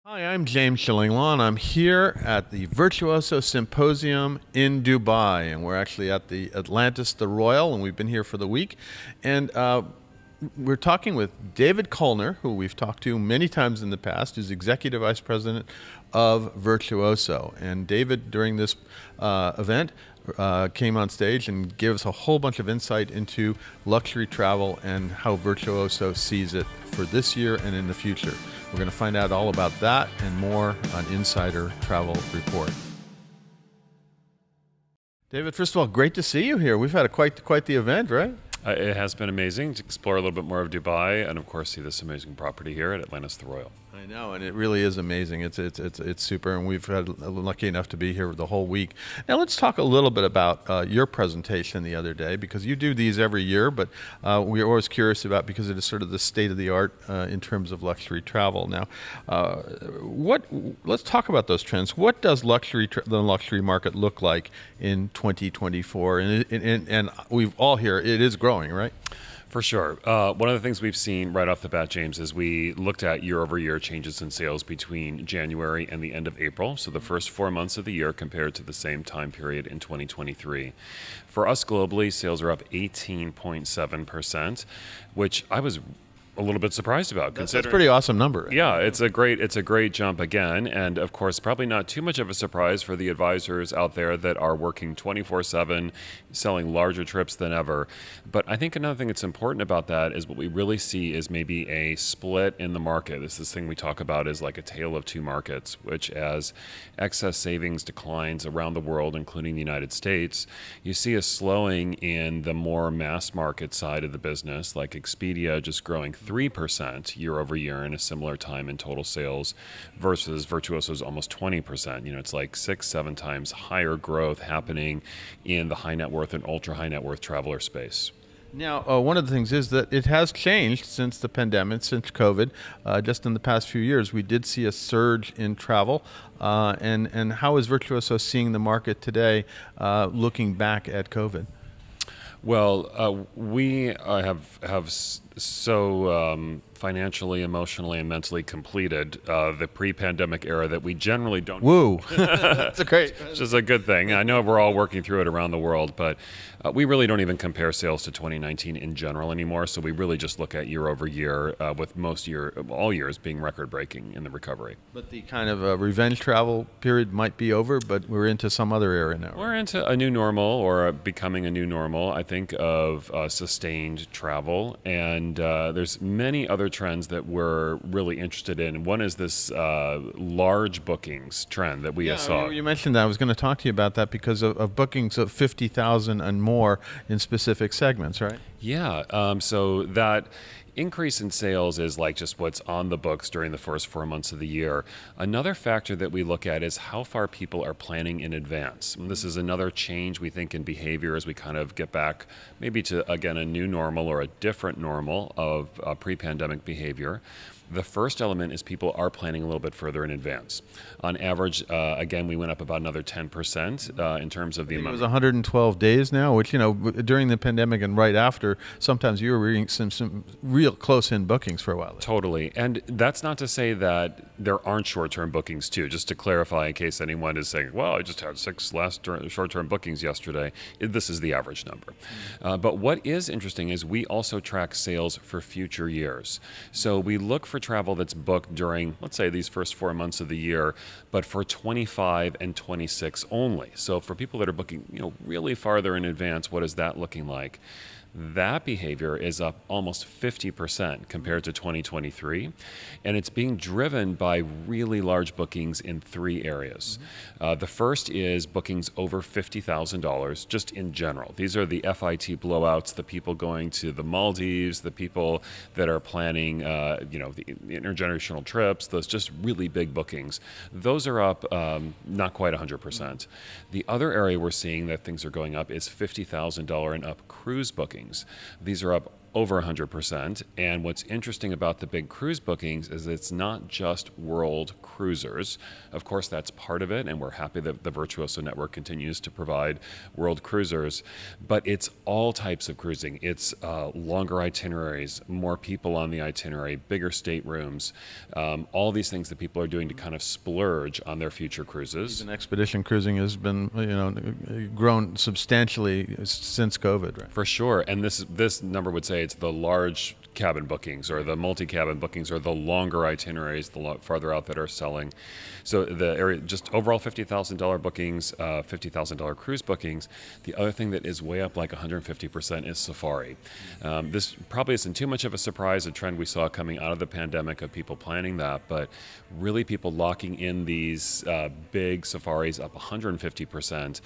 Hi, I'm James Shillinglaw, and I'm here at the Virtuoso Symposium in Dubai, and we're actually at the Atlantis the Royal, and we've been here for the week. And we're talking with David Koellner, who we've talked to many times in the past, who's Executive Vice President of Virtuoso. And David, during this event, came on stage and gave us a whole bunch of insight into luxury travel and how Virtuoso sees it for this year and in the future. We're going to find out all about that and more on Insider Travel Report. David, first of all, great to see you here. We've had quite the event, right? It has been amazing to explore a little bit more of Dubai and, of course, see this amazing property here at Atlantis the Royal. I know, and it really is amazing. It's super, and we've had lucky enough to be here the whole week. Now let's talk a little bit about your presentation the other day, because you do these every year, but we're always curious about, because it is sort of the state of the art in terms of luxury travel. Now, let's talk about those trends. What does the luxury market look like in 2024? And we've all here, it is growing, right? For sure. One of the things we've seen right off the bat, James, is we looked at year-over-year changes in sales between January and the end of April, so the first 4 months of the year compared to the same time period in 2023. For us globally, sales are up 18.7%, which I was a little bit surprised about. That's a pretty awesome number. Yeah, it's a great jump again, and of course probably not too much of a surprise for the advisors out there that are working 24/7, selling larger trips than ever. But I think another thing that's important about that is what we really see is maybe a split in the market. This thing we talk about is like a tale of two markets, which as excess savings declines around the world, including the United States, you see a slowing in the more mass market side of the business, like Expedia just growing 3% year over year in a similar time in total sales versus Virtuoso's almost 20%. You know, it's like 6-7 times higher growth happening in the high net worth and ultra high net worth traveler space. Now, one of the things is that it has changed since the pandemic, since COVID. Just in the past few years, we did see a surge in travel. And how is Virtuoso seeing the market today, looking back at COVID? Well, we have so financially, emotionally, and mentally completed the pre-pandemic era that we generally don't. Woo! That's great. Which is a good thing. I know we're all working through it around the world, but we really don't even compare sales to 2019 in general anymore. So we really just look at year over year, with all years being record-breaking in the recovery. But the kind of revenge travel period might be over, but we're into some other era now. We're into a new normal, or becoming a new normal, I think, of sustained travel. And there's many other trends that we're really interested in. One is this large bookings trend that we saw. You mentioned that. I was going to talk to you about that because of bookings of 50,000 and more in specific segments, right? Yeah. So that increase in sales is like just what's on the books during the first 4 months of the year. Another factor that we look at is how far people are planning in advance. And this is another change we think in behavior as we kind of get back maybe to, again, a new normal or a different normal of pre-pandemic behavior. The first element is people are planning a little bit further in advance. On average, again, we went up about another 10% in terms of the amount. It was 112 days now, which, you know, during the pandemic and right after, sometimes you were reading some real close-in bookings for a while. Totally. And that's not to say that there aren't short-term bookings, too. Just to clarify, in case anyone is saying, well, I just had 6 short-term bookings yesterday. This is the average number. But what is interesting is we also track sales for future years. So we look for travel that's booked during, let's say, these first 4 months of the year, but for 25 and 26 only. So for people that are booking, you know, really farther in advance, what is that looking like? That behavior is up almost 50% compared to 2023, and it's being driven by really large bookings in 3 areas. The first is bookings over $50,000 just in general. These are the FIT blowouts, the people going to the Maldives, the people that are planning the intergenerational trips, those just really big bookings. Those are up not quite 100%. The other area we're seeing that things are going up is $50,000 and up cruise bookings. These are up over 100%. And what's interesting about the big cruise bookings is it's not just world cruisers. Of course, that's part of it, and we're happy that the Virtuoso network continues to provide world cruisers. But it's all types of cruising. It's longer itineraries, more people on the itinerary, bigger staterooms, all these things that people are doing to kind of splurge on their future cruises. Even expedition cruising has been, grown substantially since COVID, right? For sure, and this number would say it's the large cabin bookings or the multi-cabin bookings or the longer itineraries, the farther out that are selling. So the area, just overall $50,000 bookings, $50,000 cruise bookings. The other thing that is way up like 150% is safari. This probably isn't too much of a surprise, a trend we saw coming out of the pandemic of people planning that, but really people locking in these big safaris up 150%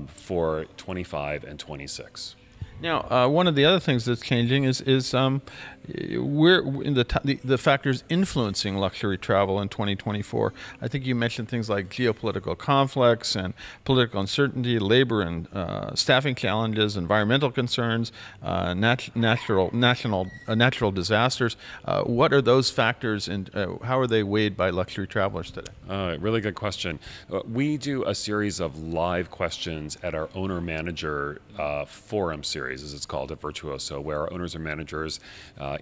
for 25 and 26. Now, one of the other things that's changing is we're in the factors influencing luxury travel in 2024. I think you mentioned things like geopolitical conflicts and political uncertainty, labor and staffing challenges, environmental concerns, natural disasters. What are those factors, and how are they weighed by luxury travelers today? Really good question. We do a series of live questions at our owner-manager forum series, as it's called, at Virtuoso, where our owners and managers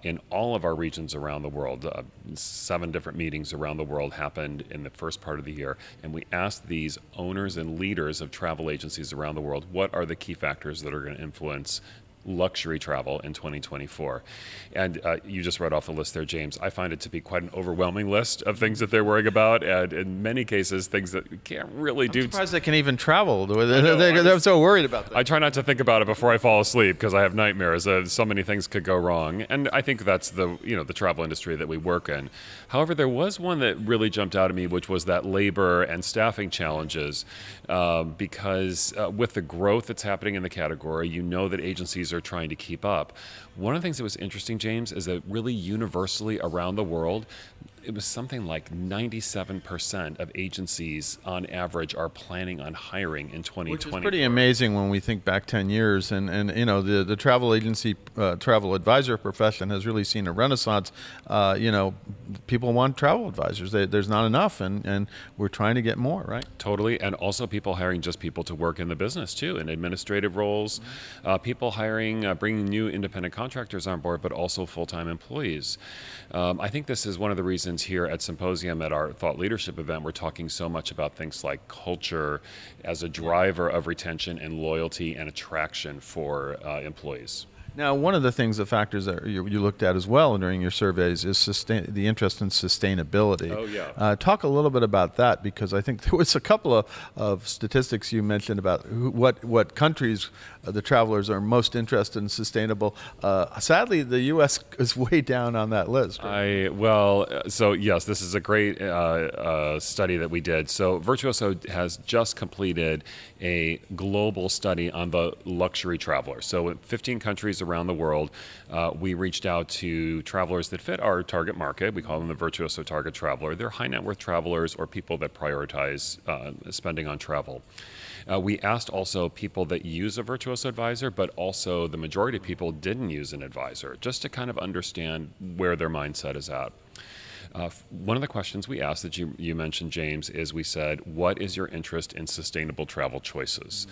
in all of our regions around the world, 7 different meetings around the world happened in the first part of the year, and we asked these owners and leaders of travel agencies around the world, what are the key factors that are going to influence luxury travel in 2024. And you just read off the list there, James. I find it to be quite an overwhelming list of things that they're worrying about, and in many cases, things that we can't really do. I'm surprised they can even travel. They're so worried about that. I try not to think about it before I fall asleep because I have nightmares. So many things could go wrong, and I think that's the travel industry that we work in. However, there was one that really jumped out at me, which was that labor and staffing challenges, because with the growth that's happening in the category, that agencies are trying to keep up. One of the things that was interesting, James, is that really universally around the world, it was something like 97% of agencies on average are planning on hiring in 2020. Which is pretty amazing when we think back 10 years. And the travel agency, travel advisor profession has really seen a renaissance. People want travel advisors. There's not enough, and we're trying to get more, right? Totally. And also people hiring just people to work in the business too, in administrative roles, people hiring, bringing new independent contractors on board, but also full-time employees. I think this is one of the reasons here at Symposium, at our thought leadership event, we're talking so much about things like culture as a driver of retention and loyalty and attraction for employees. Now, one of the things, the factors that you looked at as well during your surveys is the interest in sustainability. Oh, yeah. Talk a little bit about that, because I think there was a couple of statistics you mentioned about what countries the travelers are most interested in sustainable. Sadly, the U.S. is way down on that list. Right? So yes, this is a great study that we did. So Virtuoso has just completed a global study on the luxury traveler. So in 15 countries around the world, we reached out to travelers that fit our target market. We call them the Virtuoso target traveler. They're high net worth travelers or people that prioritize spending on travel. We asked also people that use a Virtuoso advisor, but also the majority of people didn't use an advisor, just to kind of understand where their mindset is at. One of the questions we asked that you mentioned, James, is we said, what is your interest in sustainable travel choices?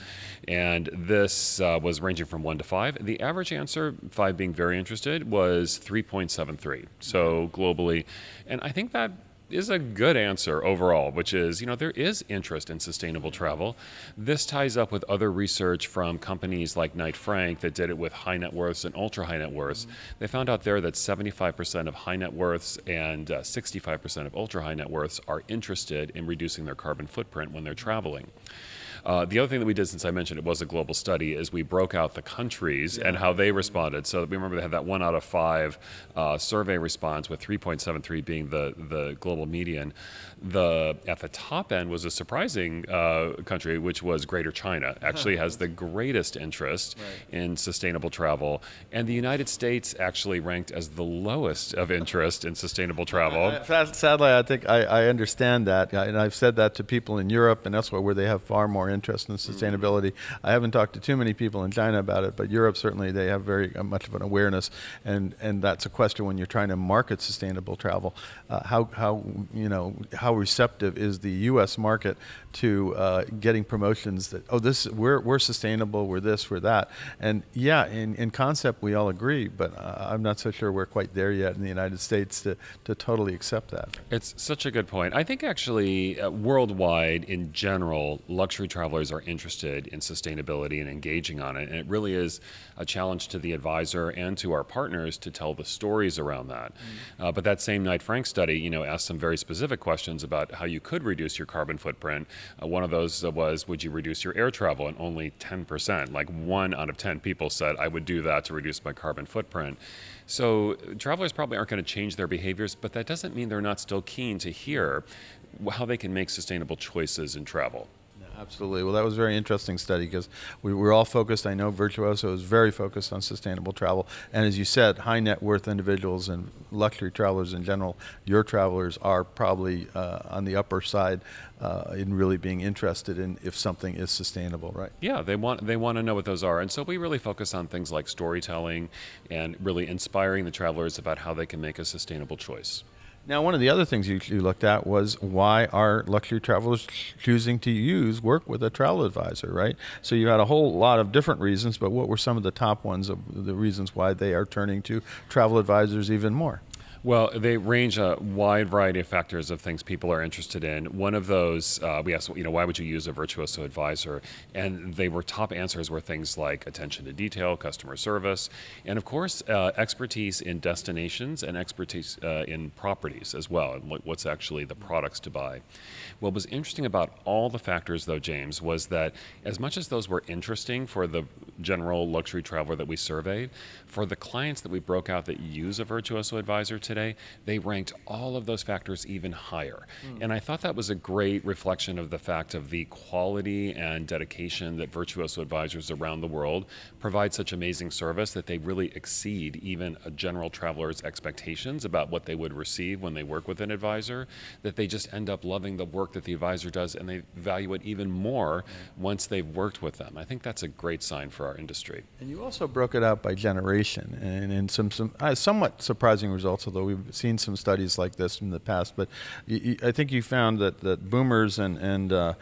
And this was ranging from 1 to 5. The average answer, 5 being very interested, was 3.73, so globally. And I think that is a good answer overall, which is, there is interest in sustainable travel. This ties up with other research from companies like Knight Frank that did it with high net worths and ultra high net worths. They found out there that 75% of high net worths and 65% of ultra high net worths are interested in reducing their carbon footprint when they're traveling. The other thing that we did, since I mentioned it was a global study, is we broke out the countries and how they responded. So we remember they had that 1 out of 5 survey response, with 3.73 being the global median. At the top end was a surprising country, which was Greater China. Actually has the greatest interest in sustainable travel. And the United States actually ranked as the lowest of interest in sustainable travel. Sadly, I think I understand that. And I've said that to people in Europe and elsewhere where they have far more interest in sustainability. I haven't talked to too many people in China about it, but Europe certainly, they have very much of an awareness, and that's a question when you're trying to market sustainable travel. How receptive is the U.S. market to getting promotions that, oh, we're sustainable, we're this, we're that, and yeah, in concept we all agree, but I'm not so sure we're quite there yet in the United States to totally accept that. It's such a good point. I think actually worldwide in general, luxury travelers are interested in sustainability and engaging on it, and it really is a challenge to the advisor and to our partners to tell the stories around that. But that same Knight Frank study, asked some very specific questions about how you could reduce your carbon footprint. One of those was, would you reduce your air travel? And only 10%, like 1 out of 10 people said, I would do that to reduce my carbon footprint. So travelers probably aren't going to change their behaviors, but that doesn't mean they're not still keen to hear how they can make sustainable choices in travel. Absolutely. Well, that was a very interesting study because we were all focused. I know Virtuoso is very focused on sustainable travel. And as you said, high net worth individuals and luxury travelers in general, your travelers are probably on the upper side in really being interested in if something is sustainable, right? Yeah, they want to know what those are. And so we really focus on things like storytelling and really inspiring the travelers about how they can make a sustainable choice. Now, one of the other things you looked at was why are luxury travelers choosing to work with a travel advisor, right? So you had a whole lot of different reasons, but what were some of the top ones of the reasons why they are turning to travel advisors even more? Well, they range a wide variety of factors of things people are interested in. One of those, we asked, why would you use a Virtuoso advisor? And they were top answers were things like attention to detail, customer service, and of course, expertise in destinations and expertise in properties as well, and what's actually the products to buy. What was interesting about all the factors, though, James, was that as much as those were interesting for the general luxury traveler that we surveyed, for the clients that we broke out that use a Virtuoso advisor today, they ranked all of those factors even higher. And I thought that was a great reflection of the fact of the quality and dedication that Virtuoso advisors around the world provide such amazing service that they really exceed even a general traveler's expectations about what they would receive when they work with an advisor, that they just end up loving the work that the advisor does and they value it even more once they've worked with them. I think that's a great sign for our industry. And you also broke it out by generation and in some somewhat surprising results, although we've seen some studies like this in the past. But I think you found that boomers and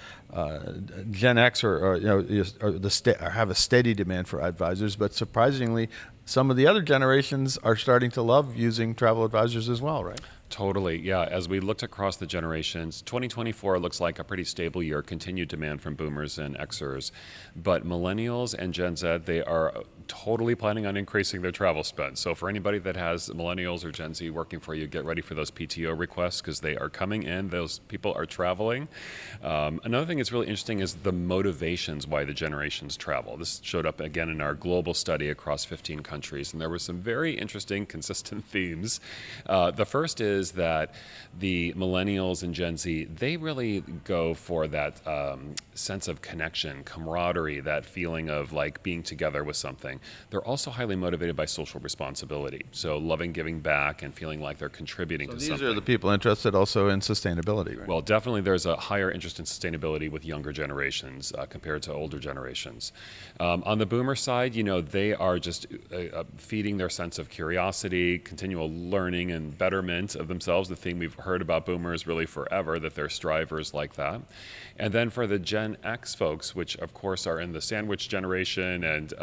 Gen X have a steady demand for advisors, but surprisingly, some of the other generations are starting to love using travel advisors as well, right? Totally, yeah. As we looked across the generations, 2024 looks like a pretty stable year, continued demand from boomers and Xers. But millennials and Gen Z, they are totally planning on increasing their travel spend. So for anybody that has millennials or Gen Z working for you, get ready for those PTO requests because they are coming in. Those people are traveling. Another thing that's really interesting is the motivations why the generations travel. This showed up again in our global study across 15 countries, and there were some very interesting, consistent themes. The first is that the millennials and Gen Z, they really go for that sense of connection, camaraderie, that feeling of like being together with something. They're also highly motivated by social responsibility, so loving giving back and feeling like they're contributing to something. These are the people interested also in sustainability, right? Well, definitely there's a higher interest in sustainability with younger generations compared to older generations. On the boomer side, they are just feeding their sense of curiosity, continual learning and betterment of themselves, the thing we've heard about boomers really forever, that they're strivers like that. And then for the Gen X folks, which of course are in the sandwich generation and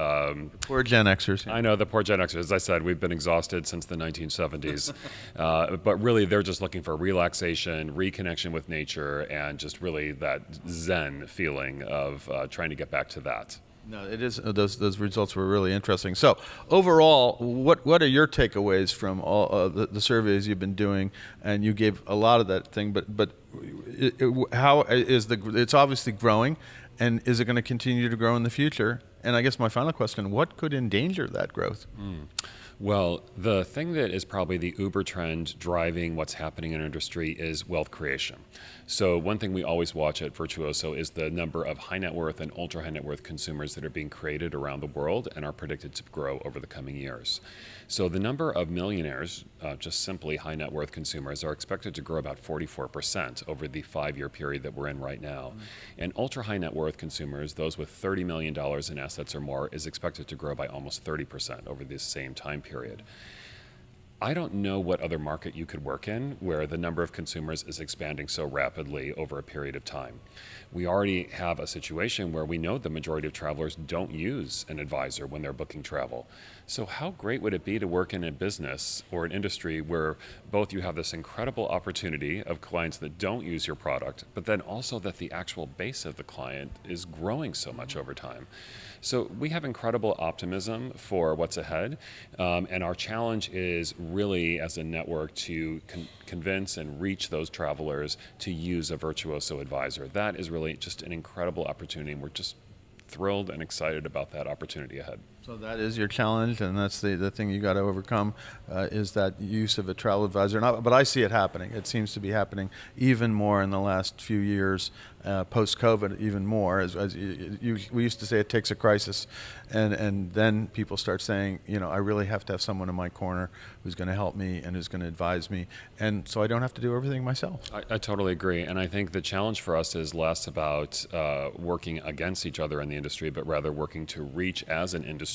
poor Gen Xers. I know, the poor Gen Xers. As I said, we've been exhausted since the 1970s. But really, they're just looking for relaxation, reconnection with nature, and just really that Zen feeling of trying to get back to that. No, it is. Those results were really interesting. So overall, what are your takeaways from all the surveys you've been doing? And you gave a lot of that thing, but how is it's obviously growing, and is it going to continue to grow in the future? And I guess my final question: what could endanger that growth? Well, the thing that is probably the uber trend driving what's happening in our industry is wealth creation. So one thing we always watch at Virtuoso is the number of high net worth and ultra high net worth consumers that are being created around the world and are predicted to grow over the coming years. So the number of millionaires, just simply high net worth consumers, are expected to grow about 44% over the 5-year period that we're in right now. And ultra high net worth consumers, those with $30 million in assets or more, is expected to grow by almost 30% over this same time period. I don't know what other market you could work in where the number of consumers is expanding so rapidly over a period of time. We already have a situation where we know the majority of travelers don't use an advisor when they're booking travel. So how great would it be to work in a business or an industry where both you have this incredible opportunity of clients that don't use your product, but then also that the actual base of the client is growing so much over time. So we have incredible optimism for what's ahead, and our challenge is really as a network to convince and reach those travelers to use a Virtuoso advisor. That is really just an incredible opportunity, and we're just thrilled and excited about that opportunity ahead. So that is your challenge, and that's the thing you got to overcome, is that use of a travel advisor. But I see it happening. It seems to be happening even more in the last few years, post-COVID, even more. We used to say it takes a crisis, and then people start saying, I really have to have someone in my corner who's going to help me and who's going to advise me, and so I don't have to do everything myself. I totally agree, and I think the challenge for us is less about working against each other in the industry, but rather working to reach as an industry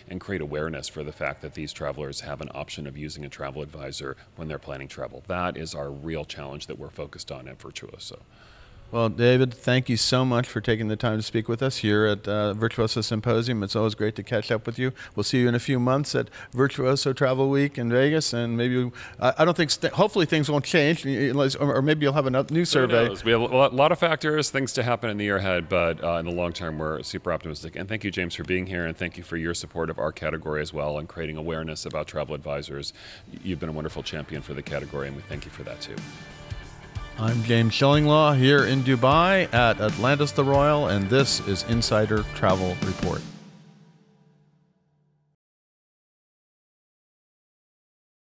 and create awareness for the fact that these travelers have an option of using a travel advisor when they're planning travel. That is our real challenge that we're focused on at Virtuoso. Well, David, thank you so much for taking the time to speak with us here at Virtuoso Symposium. It's always great to catch up with you. We'll see you in a few months at Virtuoso Travel Week in Vegas, and maybe I don't think hopefully things won't change, or maybe you'll have a new survey. We have a lot of factors, things to happen in the year ahead, but in the long term, we're super optimistic. And thank you, James, for being here, and thank you for your support of our category as well and creating awareness about travel advisors. You've been a wonderful champion for the category, and we thank you for that too. I'm James Shillinglaw here in Dubai at Atlantis the Royal, and this is Insider Travel Report.